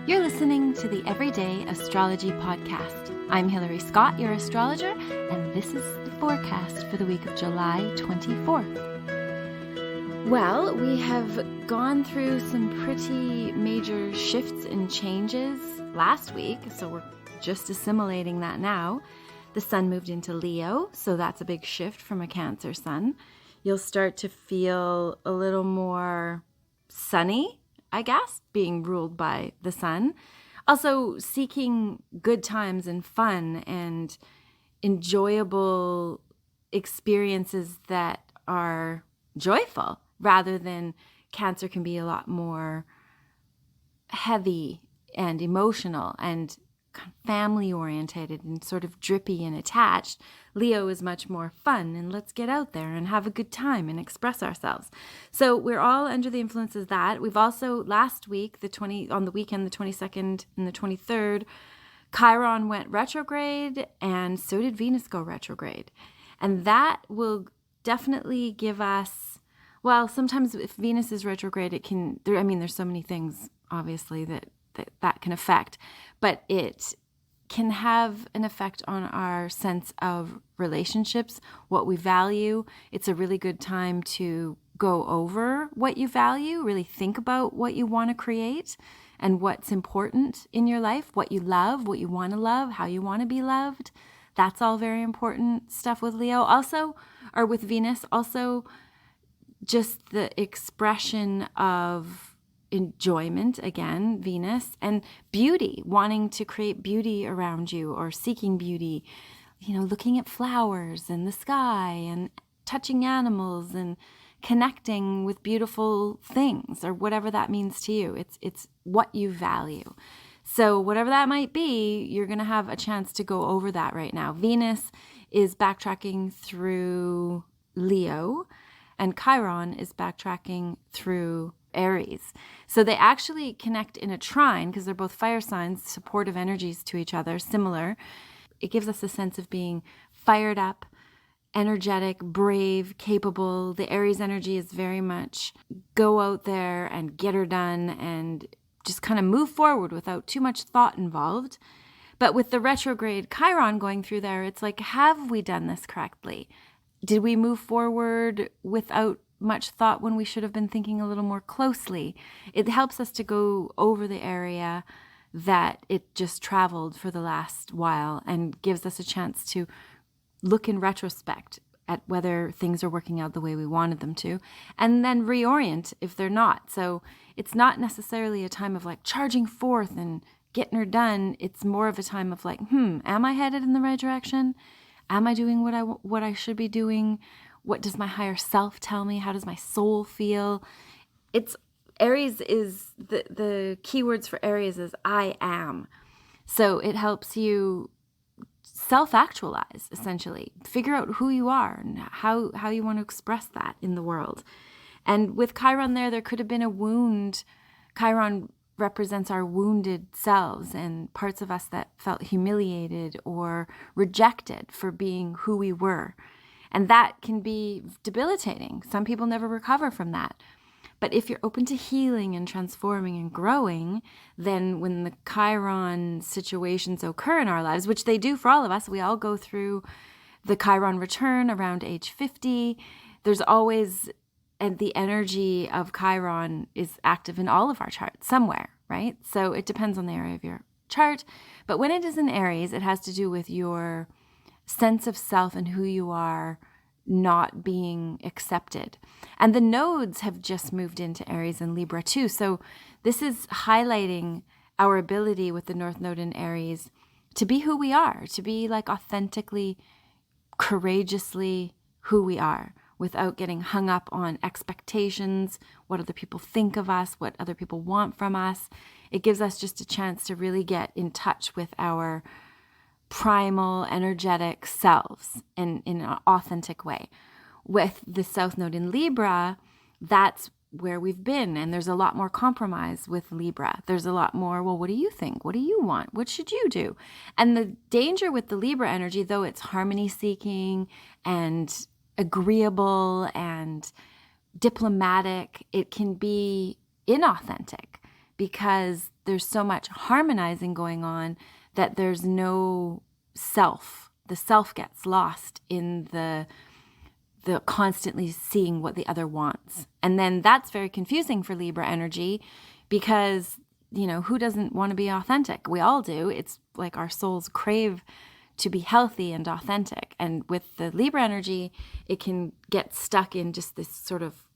You're listening to the Everyday Astrology Podcast. I'm Hilary Scott, your astrologer, and this is the forecast for the week of July 24th. Well, we have gone through some pretty major shifts and changes last week, so we're just assimilating that now. The sun moved into Leo, so that's a big shift from a Cancer sun. You'll start to feel a little more sunny, I guess, being ruled by the sun. Also seeking good times and fun and enjoyable experiences that are joyful, rather than Cancer can be a lot more heavy and emotional and family oriented and sort of drippy and attached. Leo is much more fun and let's get out there and have a good time and express ourselves. So we're all under the influence of that. We've also last week, on the weekend, the 22nd and the 23rd, Chiron went retrograde and so did Venus go retrograde. And that will definitely give us, well, sometimes if Venus is retrograde, there's so many things obviously that can affect, but it can have an effect on our sense of relationships, what we value. It's a really good time to go over what you value, really think about what you want to create and what's important in your life, what you love, what you want to love, how you want to be loved. That's all very important stuff with Leo. Also, or with Venus, also just the expression of enjoyment, again, Venus, and beauty, wanting to create beauty around you or seeking beauty, looking at flowers and the sky and touching animals and connecting with beautiful things or whatever that means to you. It's what you value. So whatever that might be, you're going to have a chance to go over that right now. Venus is backtracking through Leo and Chiron is backtracking through Aries. So they actually connect in a trine because they're both fire signs, supportive energies to each other, similar. It gives us a sense of being fired up, energetic, brave, capable. The Aries energy is very much go out there and get her done and just kind of move forward without too much thought involved. But with the retrograde Chiron going through there, it's like, have we done this correctly? Did we move forward without much thought when we should have been thinking a little more closely? It helps us to go over the area that it just traveled for the last while and gives us a chance to look in retrospect at whether things are working out the way we wanted them to, and then reorient if they're not. So it's not necessarily a time of like charging forth and getting her done. It's more of a time of like, am I headed in the right direction? Am I doing what I should be doing? What does my higher self tell me? How does my soul feel? Aries is, the keywords for Aries is I am. So it helps you self-actualize, essentially. Figure out who you are and how you want to express that in the world. And with Chiron there could have been a wound. Chiron represents our wounded selves and parts of us that felt humiliated or rejected for being who we were. And that can be debilitating. Some people never recover from that. But if you're open to healing and transforming and growing, then when the Chiron situations occur in our lives, which they do for all of us, we all go through the Chiron return around age 50. There's always, and the energy of Chiron is active in all of our charts somewhere, right? So it depends on the area of your chart. But when it is in Aries, it has to do with your sense of self and who you are not being accepted. And the nodes have just moved into Aries and Libra too. So this is highlighting our ability with the North Node in Aries to be who we are, to be like authentically, courageously who we are without getting hung up on expectations, what other people think of us, what other people want from us. It gives us just a chance to really get in touch with our primal, energetic selves in an authentic way. With the South Node in Libra, that's where we've been, and there's a lot more compromise with Libra. There's a lot more, well, what do you think? What do you want? What should you do? And the danger with the Libra energy, though it's harmony seeking and agreeable and diplomatic, it can be inauthentic because there's so much harmonizing going on that there's no self. The self gets lost in the constantly seeing what the other wants. And then that's very confusing for Libra energy because, who doesn't want to be authentic? We all do. It's like our souls crave to be healthy and authentic. And with the Libra energy, it can get stuck in just this sort of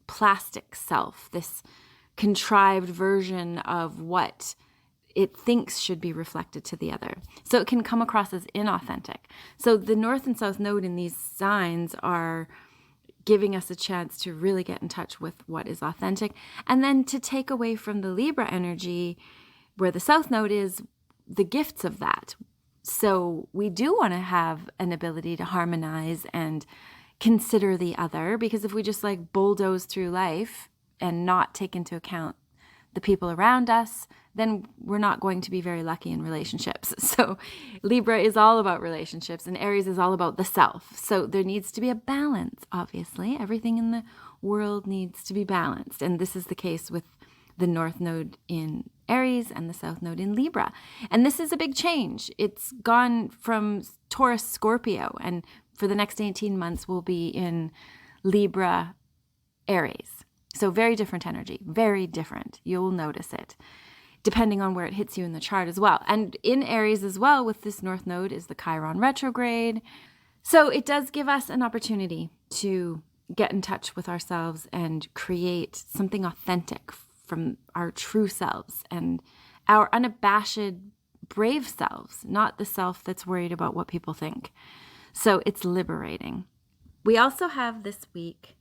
plastic self, this contrived version of what it thinks should be reflected to the other. So it can come across as inauthentic. So the North and South Node in these signs are giving us a chance to really get in touch with what is authentic. And then to take away from the Libra energy, where the South Node is, the gifts of that. So we do want to have an ability to harmonize and consider the other, because if we just like bulldoze through life and not take into account the people around us, then we're not going to be very lucky in relationships. So Libra is all about relationships and Aries is all about the self. So there needs to be a balance, obviously. Everything in the world needs to be balanced. And this is the case with the North Node in Aries and the South Node in Libra. And this is a big change. It's gone from Taurus, Scorpio, and for the next 18 months we'll be in Libra, Aries. So very different energy, very different. You'll notice it, depending on where it hits you in the chart as well. And in Aries as well, with this North Node, is the Chiron retrograde. So it does give us an opportunity to get in touch with ourselves and create something authentic from our true selves and our unabashed, brave selves, not the self that's worried about what people think. So it's liberating. We also have this week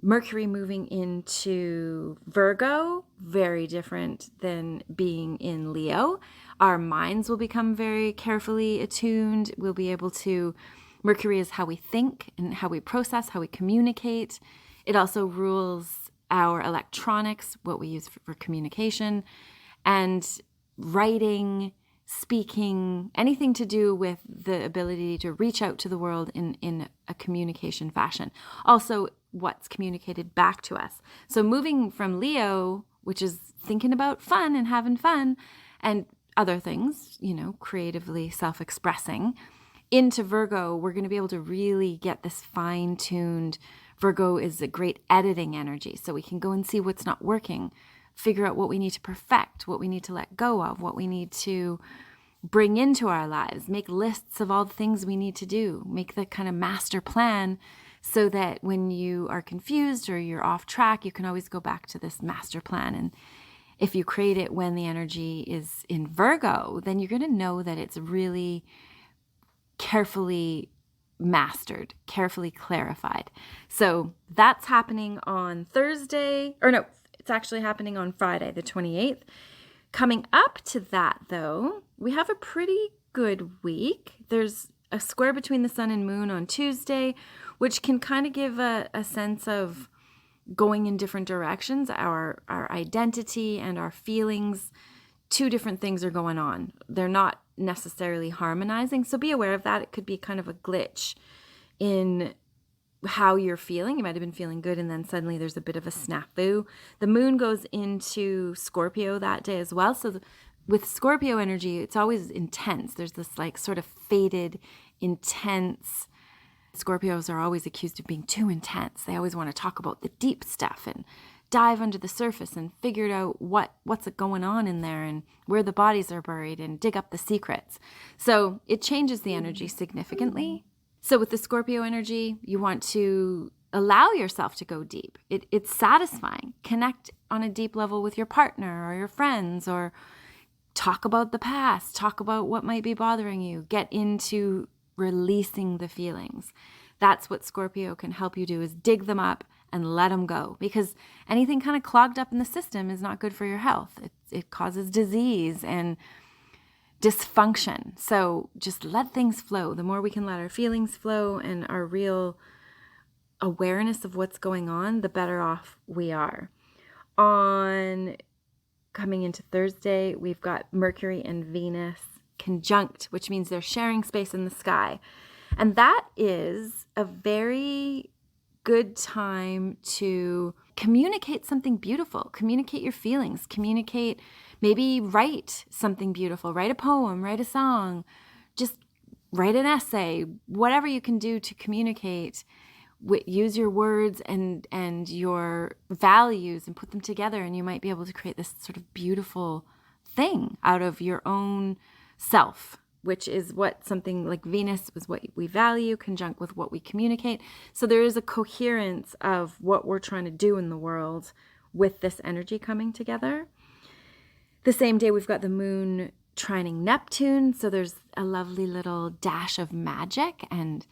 Mercury moving into Virgo, very different than being in Leo. Our minds will become very carefully attuned. We'll be able to, Mercury is how we think and how we process, how we communicate. It also rules our electronics, what we use for communication, and writing, speaking, anything to do with the ability to reach out to the world in a communication fashion. Also, what's communicated back to us. So moving from Leo, which is thinking about fun and having fun and other things, creatively self-expressing, into Virgo, we're going to be able to really get this fine-tuned. Virgo is a great editing energy, so we can go and see what's not working, figure out what we need to perfect, what we need to let go of, what we need to bring into our lives, make lists of all the things we need to do, make the kind of master plan, so that when you are confused or you're off track, you can always go back to this master plan. And if you create it when the energy is in Virgo, then you're going to know that it's really carefully mastered, carefully clarified. So that's happening on Thursday, or no, it's actually happening on Friday, the 28th. Coming up to that, though, we have a pretty good week. There's a square between the sun and moon on Tuesday, which can kind of give a sense of going in different directions. Our identity and our feelings, two different things are going on. They're not necessarily harmonizing. So be aware of that. It could be kind of a glitch in how you're feeling. You might have been feeling good and then suddenly there's a bit of a snafu. The moon goes into Scorpio that day as well. So with Scorpio energy, it's always intense. There's this like sort of faded, intense. Scorpios are always accused of being too intense. They always want to talk about the deep stuff and dive under the surface and figure out what's going on in there and where the bodies are buried and dig up the secrets. So it changes the energy significantly. So with the Scorpio energy, you want to allow yourself to go deep. It's satisfying. Connect on a deep level with your partner or your friends, or talk about the past, talk about what might be bothering you, get into releasing the feelings. That's what Scorpio can help you do, is dig them up and let them go, because anything kind of clogged up in the system is not good for your health. It causes disease and dysfunction. So just let things flow. The more we can let our feelings flow and our real awareness of what's going on, the better off we are. On coming into Thursday, we've got Mercury and Venus conjunct, which means they're sharing space in the sky. And that is a very good time to communicate something beautiful, communicate your feelings, maybe write something beautiful, write a poem, write a song, just write an essay, whatever you can do to communicate. Use your words and your values and put them together, and you might be able to create this sort of beautiful thing out of your own self, which is what something like Venus was, what we value, conjunct with what we communicate. So there is a coherence of what we're trying to do in the world with this energy coming together. The same day, we've got the moon trining Neptune. So there's a lovely little dash of magic and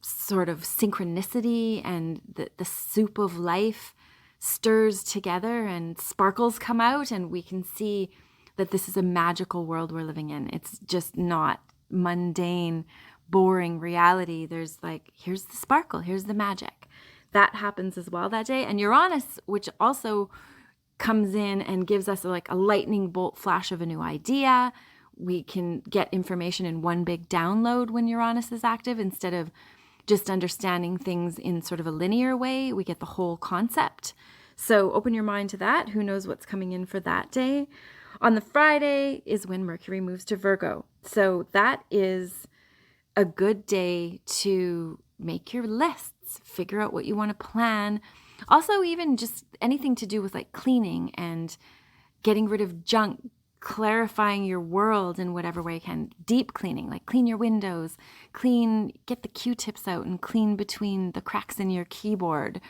sort of synchronicity, and the soup of life stirs together and sparkles come out, and we can see that this is a magical world we're living in. It's just not mundane, boring reality. There's like, here's the sparkle, here's the magic. That happens as well that day. And Uranus, which also comes in and gives us like a lightning bolt flash of a new idea. We can get information in one big download when Uranus is active, instead of just understanding things in sort of a linear way. We get the whole concept. So open your mind to that. Who knows what's coming in for that day? On the Friday is when Mercury moves to Virgo. So that is a good day to make your lists, figure out what you want to plan. Also, even just anything to do with like cleaning and getting rid of junk, clarifying your world in whatever way you can. Deep cleaning, like clean your windows, get the Q-tips out and clean between the cracks in your keyboard.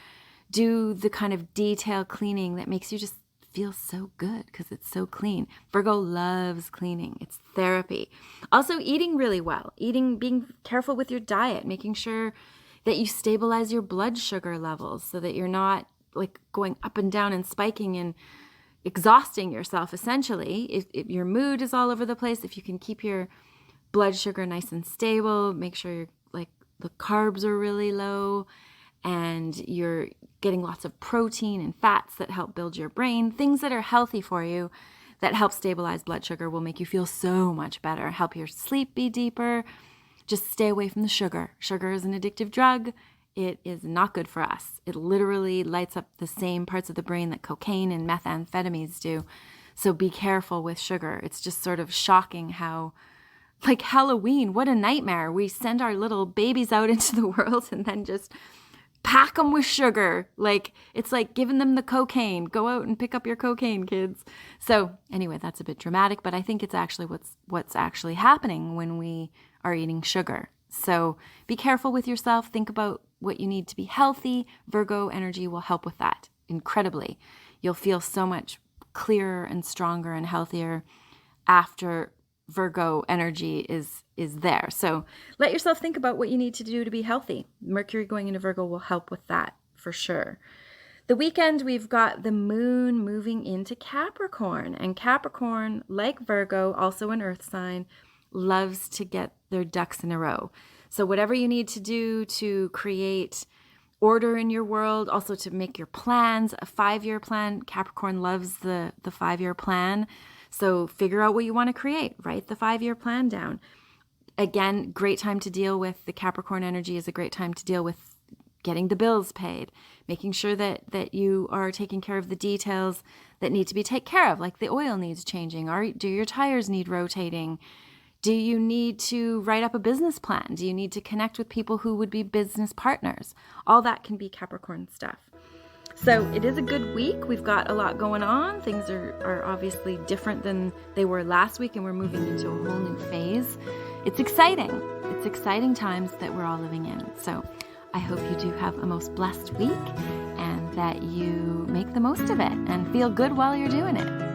Do the kind of detail cleaning that makes you just feel so good because it's so clean. Virgo loves cleaning. It's therapy. Also, eating really well. Being careful with your diet, making sure that you stabilize your blood sugar levels so that you're not like going up and down and spiking and exhausting yourself, essentially. If your mood is all over the place, if you can keep your blood sugar nice and stable, make sure the carbs are really low, and you're getting lots of protein and fats that help build your brain. Things that are healthy for you that help stabilize blood sugar will make you feel so much better, help your sleep be deeper. Just stay away from the sugar. Sugar is an addictive drug. It is not good for us. It literally lights up the same parts of the brain that cocaine and methamphetamines do. So be careful with sugar. It's just sort of shocking how, like Halloween, what a nightmare. We send our little babies out into the world and then just pack them with sugar. Like, it's like giving them the cocaine. Go out and pick up your cocaine, kids. So anyway, that's a bit dramatic, but I think it's actually what's actually happening when we are eating sugar. So be careful with yourself. Think about what you need to be healthy. Virgo energy will help with that incredibly. You'll feel so much clearer and stronger and healthier after Virgo energy is there. So let yourself think about what you need to do to be healthy. Mercury going into Virgo will help with that for sure. The weekend, we've got the moon moving into Capricorn. And Capricorn, like Virgo, also an earth sign, loves to get their ducks in a row. So whatever you need to do to create order in your world, also to make your plans, a 5-year plan. Capricorn loves the 5-year plan. So figure out what you want to create. Write the 5-year plan down. Again, great time to deal with the Capricorn energy is a great time to deal with getting the bills paid, making sure that you are taking care of the details that need to be taken care of, like the oil needs changing, or do your tires need rotating? Do you need to write up a business plan? Do you need to connect with people who would be business partners? All that can be Capricorn stuff. So it is a good week. We've got a lot going on. Things are obviously different than they were last week, and we're moving into a whole new phase. It's exciting. It's exciting times that we're all living in. So I hope you do have a most blessed week and that you make the most of it and feel good while you're doing it.